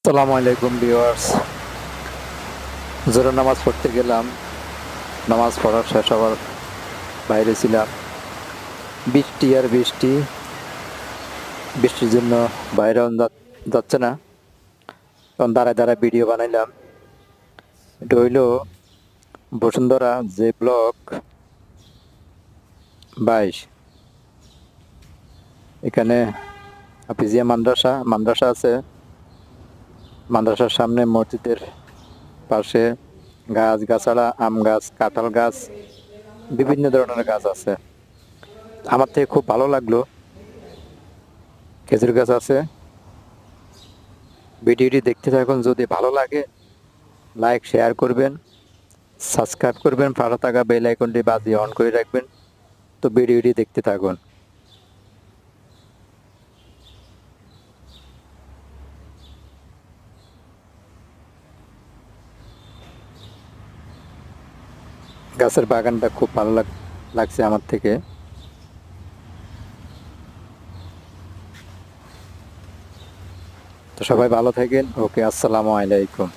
আসসালামু আলাইকুম ভিউয়ার্স। জোহরের নামাজ পড়তে গেলাম। নামাজ পড়া শেষ হওয়ার বাইরে ছিলাম। বৃষ্টি আর বৃষ্টি, বৃষ্টির জন্য বাইরেও যাচ্ছে না। তখন দাঁড়ায় দাঁড়ায় ভিডিও বানাইলাম। এটা হইল বসুন্ধরা যে ব্লক 22। এখানে হাফিজিয়া মাদ্রাসা আছে। মাদ্রাসার সামনে মসজিদের পাশে গাছগাছাড়া, আম গাছ, কাঁঠাল গাছ, বিভিন্ন ধরনের গাছ আছে। আমার থেকে খুব ভালো লাগলো। খেজুর গাছ আছে। ভিডিওটি দেখতে থাকুন। যদি ভালো লাগে লাইক শেয়ার করবেন, সাবস্ক্রাইব করবেন, পাশে থাকা বেল আইকনটি বাজিয়ে অন করে রাখবেন। তো ভিডিওটি দেখতে থাকুন। গাছের বাগানটা খুব ভালো লাগছে আমার থেকে। তো সবাই ভালো থাকেন। ওকে, আসসালামু আলাইকুম।